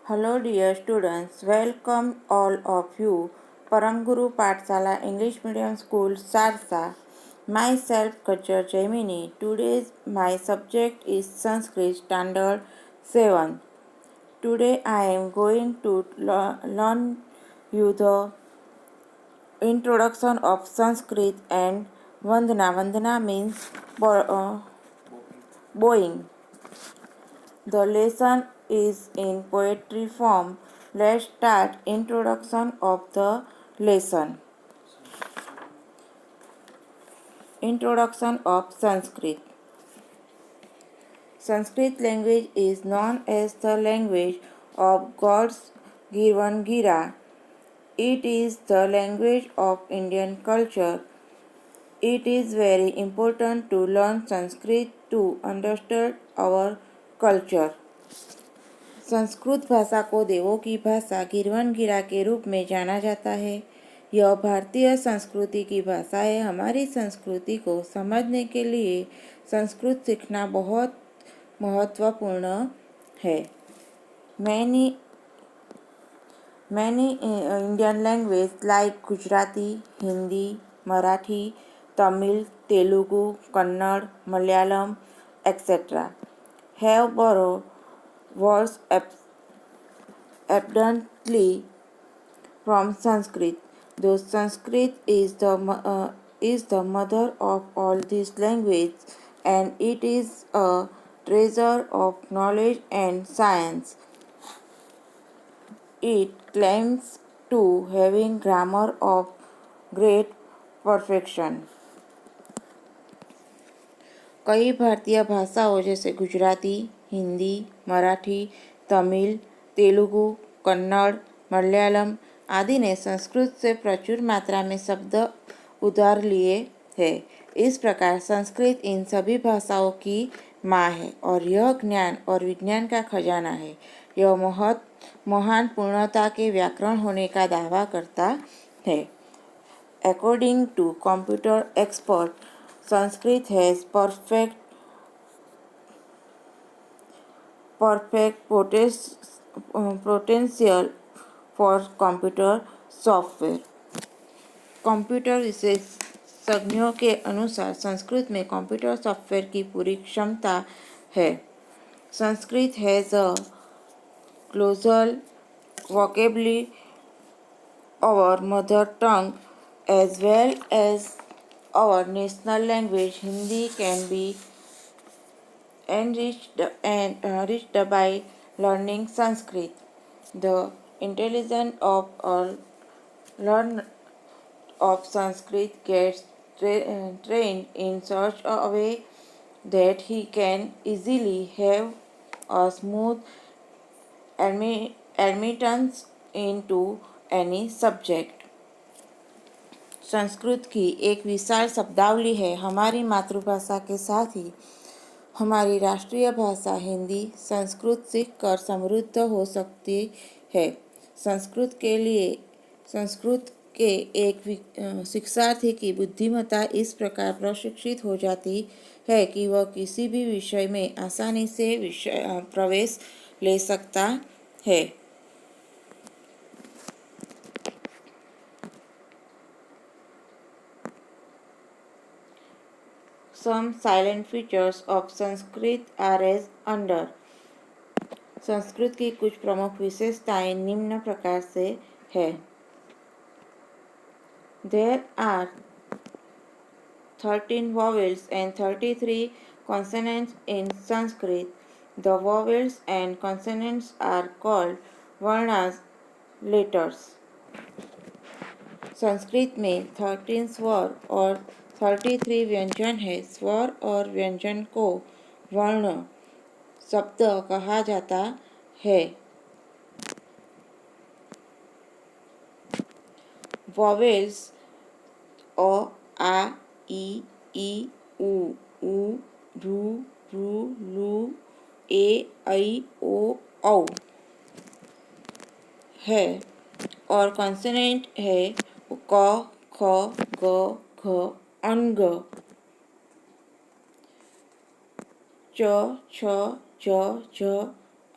Hello dear students, welcome all of you. Paranguru Pathsala English Medium School Sarsa. Myself Kachar Jaimini. Today's my subject is Sanskrit Standard 7. Today I am going to learn you the introduction of Sanskrit and Vandana. Vandana means bowing. The lesson is in poetry form. Let's start introduction of the lesson. Introduction of Sanskrit. Sanskrit language is known as the language of gods Girvangira. It is the language of Indian culture. It is very important to learn Sanskrit to understand our culture. Sanskrit भाषा को देवों की भाषा गिरवनगिरा के रूप में जाना जाता है। यह भारतीय संस्कृति की भाषा है। हमारी संस्कृति को समझने के लिए संस्कृत सीखना बहुत महत्वपूर्ण है। Many Indian language like Gujarati, Hindi, Marathi, Tamil, Telugu, Kannada, Malayalam, etc. have borrowed words abundantly from Sanskrit. Though Sanskrit is the mother of all these languages, and it is a treasure of knowledge and science. It claims to having grammar of great perfection. कई भारतीय भाषाओं जैसे गुजराती, हिंदी, मराठी, तमिल, तेलुगु, कन्नड़, मलयालम आदि ने संस्कृत से प्रचुर मात्रा में शब्द उधार लिए हैं। इस प्रकार संस्कृत इन सभी भाषाओं की माँ है और यह ज्ञान और विज्ञान का खजाना है। यह महान पूर्णता के व्याकरण होने का दावा करता है। According to computer expert, Sanskrit has perfect potential for computer software. Computer विशेषज्ञों के अनुसार संस्कृत में कंप्यूटर सॉफ्टवेयर की पूरी क्षमता है। Sanskrit has a colossal vocabulary our mother tongue as well as our national language Hindi can be enriched by learning Sanskrit. The intelligence of a learner of Sanskrit gets trained in such a way that he can easily have a smooth admittance into any subject. Sanskrit की एक विशाल शब्दावली है। हमारी मातृभाषा के साथ ही हमारी राष्ट्रीय भाषा हिंदी संस्कृत सीख कर समृद्ध हो सकती है। संस्कृत के एक शिक्षार्थी की बुद्धिमत्ता इस प्रकार प्रशिक्षित हो जाती है कि वह किसी भी विषय में आसानी से प्रवेश ले सकता है। Some silent features of Sanskrit are as under. Sanskrit की कुछ प्रमुख विशेषताएं निम्न प्रकार से है। There are 13 vowels and 33 consonants in Sanskrit. The vowels and consonants are called varnas, letters. Sanskrit में 13 स्वर और 33 व्यंजन है। स्वर और व्यंजन को वर्ण शब्द कहा जाता है। वॉवेल्स अ, आ, ई, उ, रू, लू, ए, ऐ, ओ, औ है और कॉन्सोनेंट है क, ख, ग, घ, अंग, च, छ, ज, झ,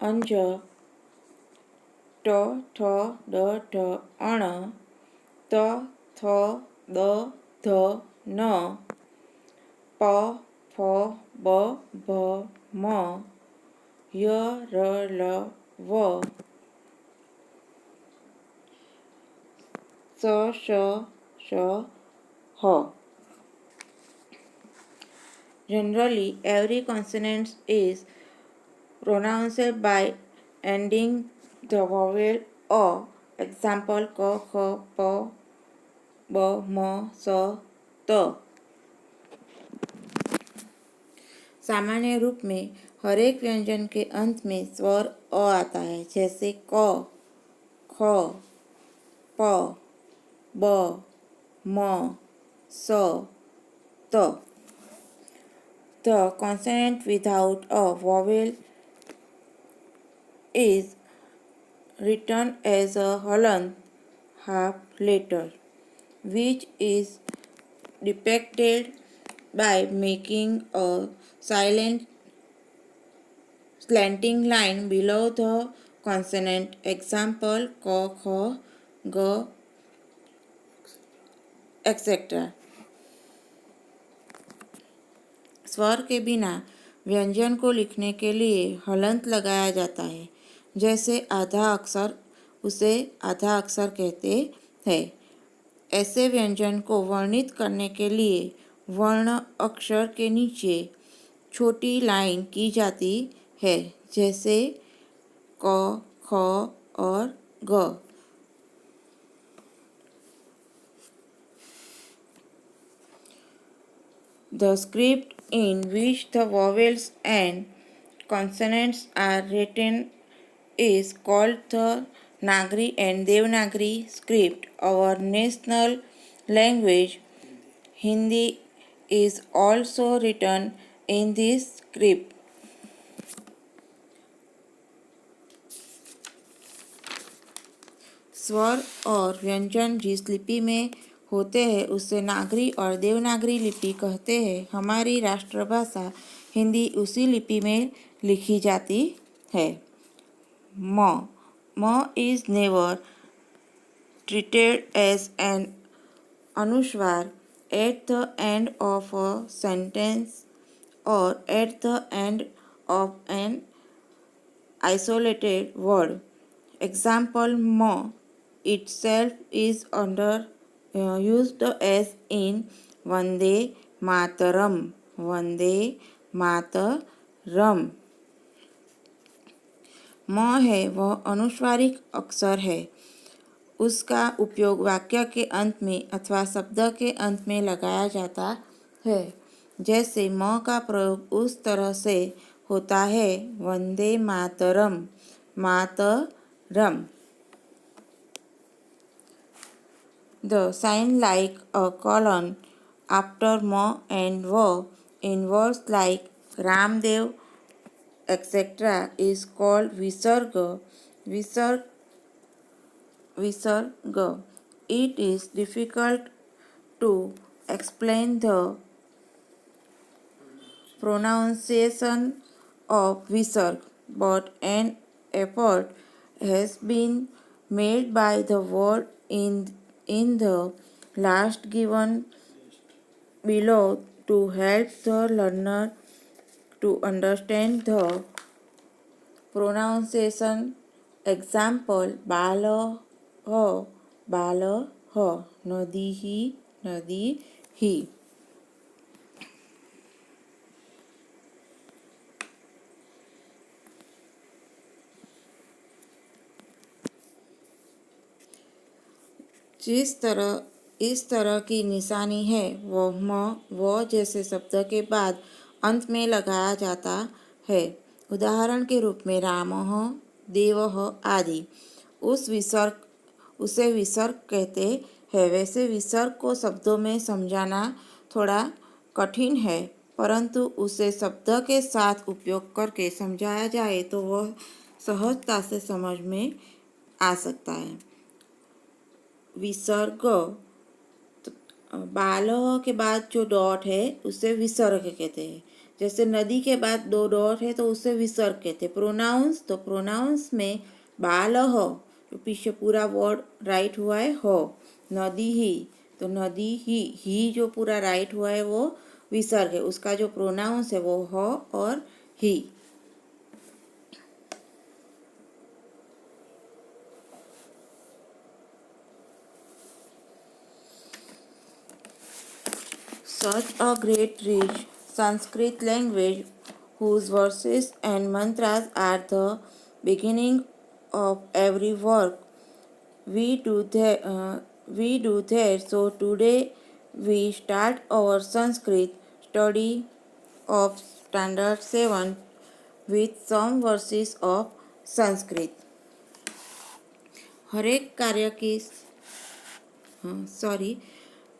अंज, ट ठ ड ढ अण त थ द ध न प फ ब भ म य र ल व स श श ह. Generally, every consonant is pronounced by ending the vowel a. Example: k, kh, p, b, m, s, t. सामान्य रूप में हर एक व्यंजन के अंत में स्वर अ आता है, जैसे क, ख, प, ब, म, स, त. The consonant without a vowel is written as a halant half letter, which is depicted by making a silent slanting line below the consonant. Example: k, kh, g, etc. स्वर के बिना व्यंजन को लिखने के लिए हलंत लगाया जाता है। जैसे आधा अक्षर, उसे आधा अक्षर कहते हैं। ऐसे व्यंजन को वर्णित करने के लिए वर्ण अक्षर के नीचे छोटी लाइन की जाती है, जैसे क, ख और ग. The script in which the vowels and consonants are written is called the Nagari and Devanagari script. Our national language, Hindi, is also written in this script. स्वर और व्यंजन जिस लिपि में होते हैं उसे नागरी और देवनागरी लिपि कहते हैं। हमारी राष्ट्रभाषा हिंदी उसी लिपि में लिखी जाती है। म is never treated as an अनुस्वार at the end of a sentence or at the end of an isolated word. Example: म itself is used as in Vande Mataram. Vande Mataram. म है वह अनुस्वारिक अक्षर है। उसका उपयोग वाक्य के अंत में अथवा शब्द के अंत में लगाया जाता है। जैसे म का प्रयोग उस तरह से होता है: वंदे मातरम, मातरम. The sign like a colon after ma and va in words like Ramdev, etc. is called visarga. Visarga. It is difficult to explain the pronunciation of visarg, but an effort has been made by the word in the last given below to help the learner to understand the pronunciation. Example: बालः, बालः, नदीः, नदीः. इस तरह की निशानी है वह म व जैसे शब्द के बाद अंत में लगाया जाता है। उदाहरण के रूप में रामः, देवः आदि। उसे विसर्ग कहते हैं। वैसे विसर्ग को शब्दों में समझाना थोड़ा कठिन है, परंतु उसे शब्द के साथ उपयोग करके समझाया जाए तो वह सहजता से समझ में आ सकता है। विसर्ग, बालः के बाद जो डॉट है उसे विसर्ग कहते हैं। जैसे नदी के बाद 2 डॉट है तो उसे विसर्ग कहते हैं। प्रोनाउंस, तो प्रोनाउंस में बालः तो पीछे पूरा वर्ड राइट हुआ है हो। नदी ही, तो नदी ही जो पूरा राइट हुआ है वो विसर्ग है, उसका जो प्रोनाउंस है वो हो और ही। Such a great rich Sanskrit language whose verses and mantras are the beginning of every work we do there. So today we start our Sanskrit study of Standard 7 with some verses of Sanskrit. हर एक कार्य की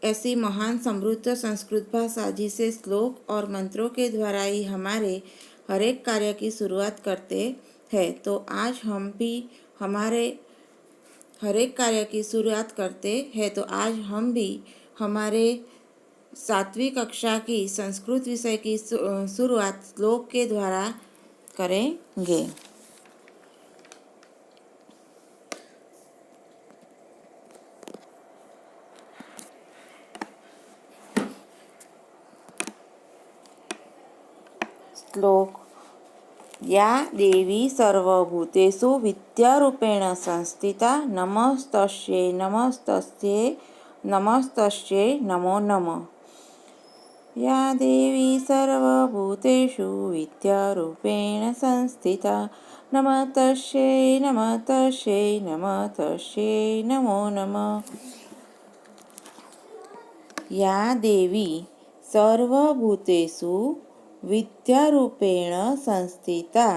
ऐसी महान समृद्ध संस्कृत भाषा जिसे श्लोक और मंत्रों के द्वारा ही हमारे हर एक कार्य की शुरुआत करते हैं, तो आज हम भी हमारे हर एक कार्य की शुरुआत करते हैं, तो आज हम भी हमारे 7वीं कक्षा की संस्कृत विषय की शुरुआत श्लोक के द्वारा करेंगे। श्लोक। या देवी सर्वभूतेषु विद्यारूपेण संस्थिता नमस्तस्यै नमस्तस्यै नमस्तस्यै नमो नमः। या देवी सर्वभूतेषु विद्यारूपेण संस्थिता नमस्तस्यै नमस्तस्यै नमस्तस्यै नमो नमः। या देवी सर्वभूतेषु विद्यारूपेण संस्थिता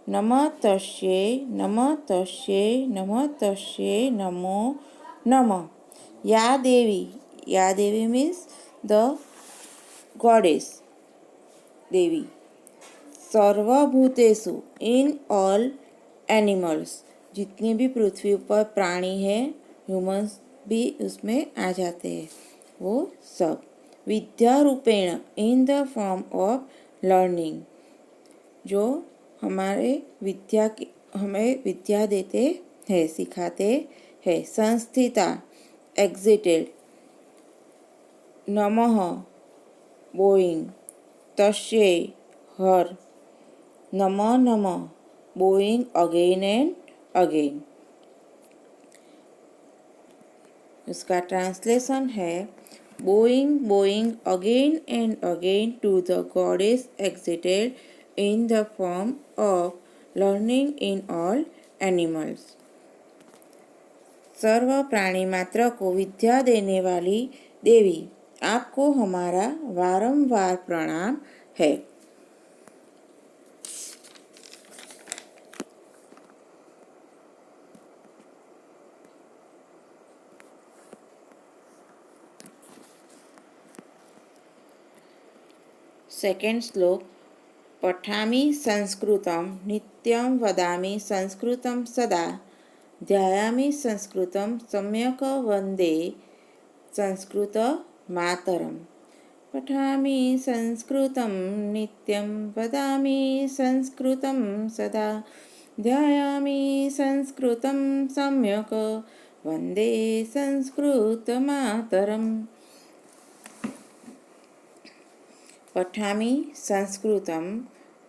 नमस्तस्यै नमस्तस्यै नमस्तस्यै नमो नमः। या देवी मीन्स द गॉडेस देवी। सर्वभूतेषु इन ऑल एनिमल्स, जितने भी पृथ्वी पर प्राणी हैं, ह्यूमंस भी उसमें आ जाते हैं, वो सब। विद्यारूपेण in the form of learning, जो हमें विद्या देते हैं, सिखाते हैं। संस्थिता एग्जिटेड। नमः बोइंग। तस्यै हर। नमः नमः बोइंग अगेन एंड अगेन। उसका ट्रांसलेशन है bowing again and again to the goddess exalted in the form of learning in all animals। सर्व प्राणी मात्र को विद्या देने वाली देवी, आपको हमारा बारंबार प्रणाम है। सेकेंड श्लोक। पठामि संस्कृतं नित्यं वदामि संस्कृतं सदा ध्यायामि संस्कृतं सम्यक् वन्दे संस्कृतमातरम्। पठामि संस्कृतं नित्यं वदामि संस्कृतं सदा ध्यायामि संस्कृतं सम्यक् वन्दे संस्कृतमातरम्। पठामि संस्कृतं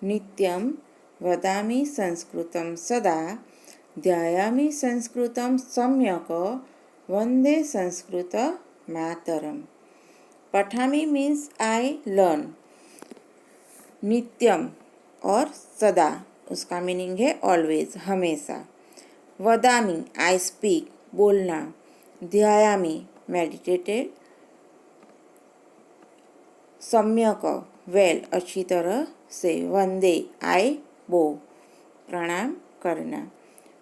नित्यं वदामि संस्कृतं सदा ध्यायामि संस्कृतं सम्यक् वन्दे संस्कृतमातरम्। पठामि मीन्स आई लर्न। नित्यम और सदा, उसका मीनिंग है ऑलवेज, हमेशा। वदामि आई स्पीक, बोलना। ध्यायामि मेडिटेटेड। सम्यक वेल, अच्छी तरह से। वंदे आई बो, प्रणाम करना।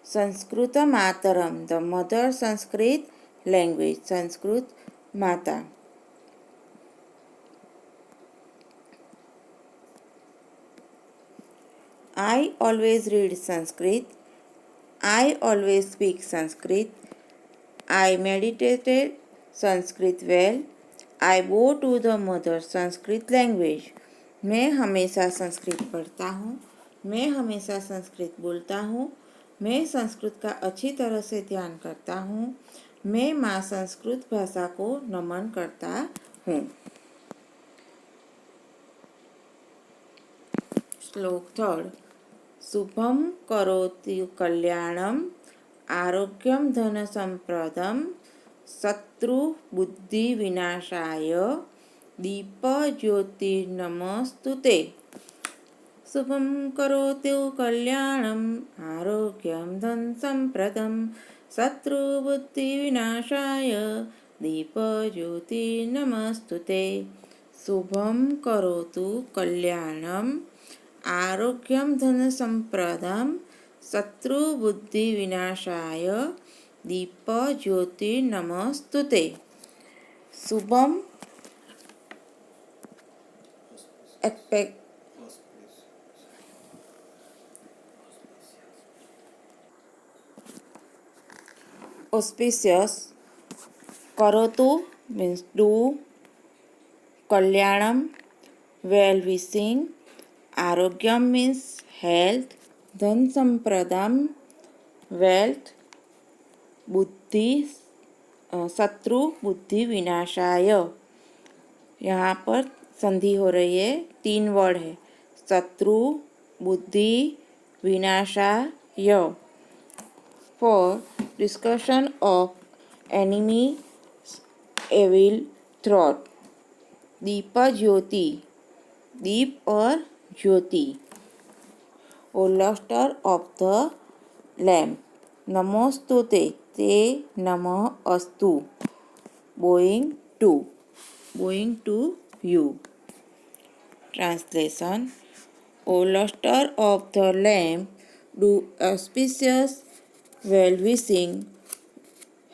संस्कृत मातरम the mother Sanskrit language, Sanskrit माता। I always read Sanskrit. I always speak Sanskrit. I meditated Sanskrit well. I go to the mother Sanskrit language. मैं हमेशा संस्कृत पढ़ता हूँ, मैं हमेशा संस्कृत बोलता हूँ। मैं संस्कृत का अच्छी तरह से ध्यान करता हूँ। मैं माँ संस्कृत भाषा को नमन करता हूँ। श्लोक थर्ड। शुभम करोति कल्याणम आरोग्यम धन संप्रदम शत्रु बुद्धि विनाशाय दीप ज्योतिर्नमस्तुते। शुभम करोति कल्याणम आरोग्यम धन संप्रदम शत्रु बुद्धि विनाशाय दीप ज्योतिर्नमस्तुते। शुभम करोतु कल्याणम आरोग्यम धन संप्रदम शत्रु बुद्धि विनाशाय दीप ज्योतिर्नमस्तुते। Shubham auspicious. Karotu means do. Kalyanam well wishing. Arogyam means health. Dhan sampradam wealth. बुद्धि शत्रु बुद्धि विनाशाय। यहाँ पर संधि हो रही है, 3 वर्ड है, शत्रु बुद्धि विनाशाय। For discussion of enemy evil thought. Deepa ज्योति, दीप और ज्योति। O luster of the lamp. नमोस्तुते, ते नमः अस्तु। Bowing to you. Translation. O luster of the lamp, do auspicious well-wishing,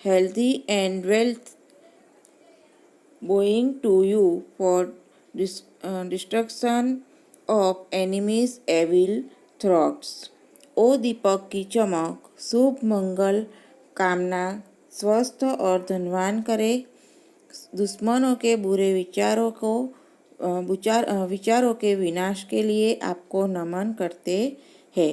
healthy and wealth, bowing to you for destruction of enemies' evil thoughts. ओ दीपक की चमक शुभ मंगल कामना स्वस्थ और धनवान करे, दुश्मनों के बुरे विचारों के विनाश के लिए आपको नमन करते हैं।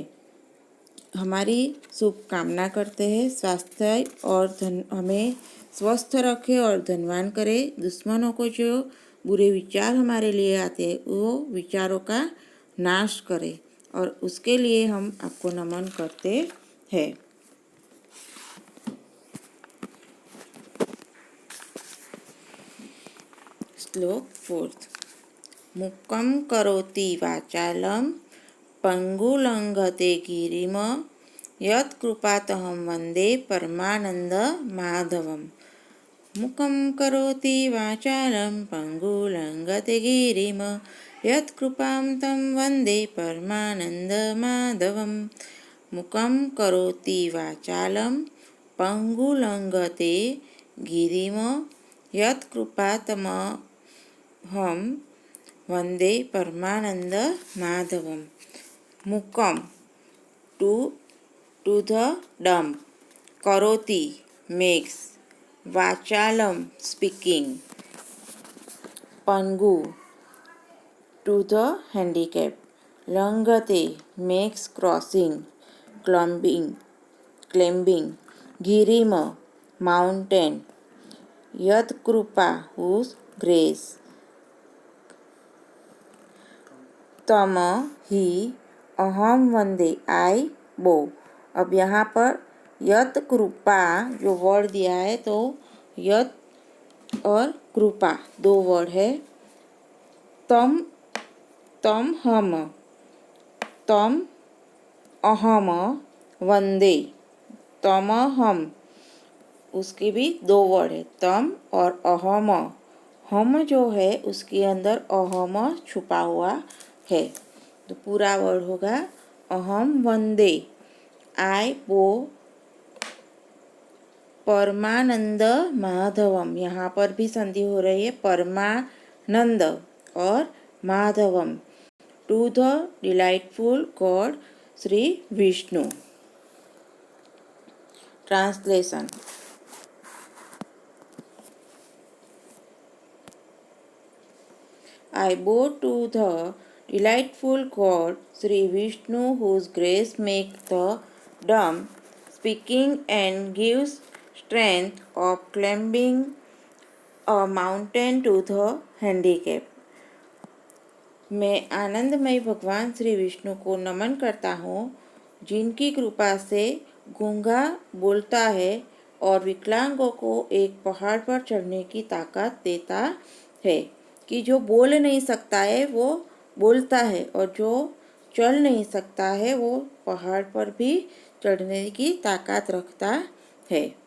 हमारी शुभकामना करते हैं, स्वास्थ्य और हमें स्वस्थ रखे और धनवान करे। दुश्मनों को जो बुरे विचार हमारे लिए आते हैं वो विचारों का नाश करे और उसके लिए हम आपको नमन करते हैं। श्लोक 4। मुक्कं करोति वाचालं पंगुलंघते गिरिम यत्कृपातहं वन्दे परमानंद माधवम्। मुखं करोति वाचालं पंगुलंघते गिरिम यत्कृपां तं वन्दे परमानंद माधवम्। मुखं करोति वाचालं पंगुलंघते गिरिम यत्कृपातमहं वन्दे परमानंद माधवम्। मुखम to the dumb. Karoti makes. Vachalam speaking. Pangu to the handicapped. Langate makes crossing, climbing. Girima mountain. Yat Krupa whose grace. Tama ही अहम वंदे आई बो। अब यहाँ पर यत कृपा जो वर्ड दिया है तो यत और कृपा 2 वर्ड है। तम हम, तम अहम वंदे, तम हम उसकी भी 2 वर्ड है, तम और अहम। हम जो है उसके अंदर अहम छुपा हुआ है तो पूरा वर्ड होगा अहम वंदे आई बो परमानंद माधवम। यहाँ पर भी संधि हो रही है, परमानंद और माधवम। To the delightful god Shri Vishnu. Translation. I bow to the delightful God Sri Vishnu, whose grace makes the dumb speaking and gives strength of climbing a mountain to the handicapped. मैं आनंदमय भगवान श्री विष्णु को नमन करता हूँ, जिनकी कृपा से गूंगा बोलता है और विकलांगों को एक पहाड़ पर चढ़ने की ताकत देता है, कि जो बोल नहीं सकता है वो बोलता है और जो चल नहीं सकता है वो पहाड़ पर भी चढ़ने की ताकत रखता है।